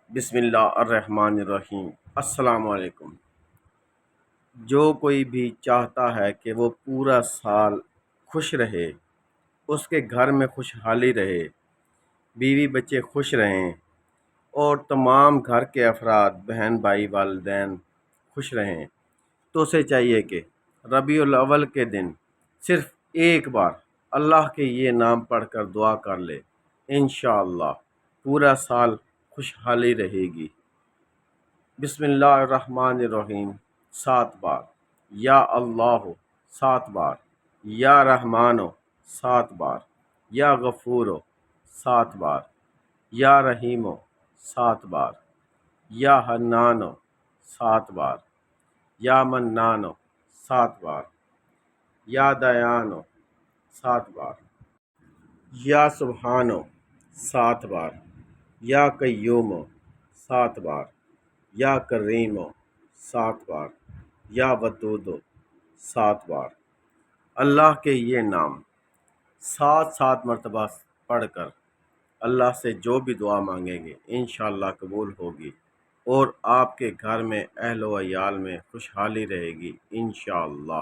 بسم اللہ الرحمن الرحیم۔ السلام علیکم۔ جو کوئی بھی چاہتا ہے کہ وہ پورا سال خوش رہے، اس کے گھر میں خوشحالی رہے، بیوی بچے خوش رہیں اور تمام گھر کے افراد بہن بھائی والدین خوش رہیں، تو اسے چاہیے کہ ربیع الاول کے دن صرف ایک بار اللہ کے یہ نام پڑھ کر دعا کر لے، انشاءاللہ پورا سال خوشحالی رہے گی۔ بسم اللہ الرحمن الرحیم 7 بار، یا اللہ 7 بار، یا رحمانو 7 بار، یا غفورو 7 بار، یا رحیمو 7 بار، یا حنانو 7 بار، یا منانو 7 بار، یا دیانو 7 بار، یا سبحانو 7 بار، یا قیومو 7 بار، یا کریمو 7 بار، یا ودودو 7 بار۔ اللہ کے یہ نام 7 مرتبہ پڑھ کر اللہ سے جو بھی دعا مانگیں گے انشاءاللہ قبول ہوگی، اور آپ کے گھر میں اہل و عیال میں خوشحالی رہے گی انشاءاللہ۔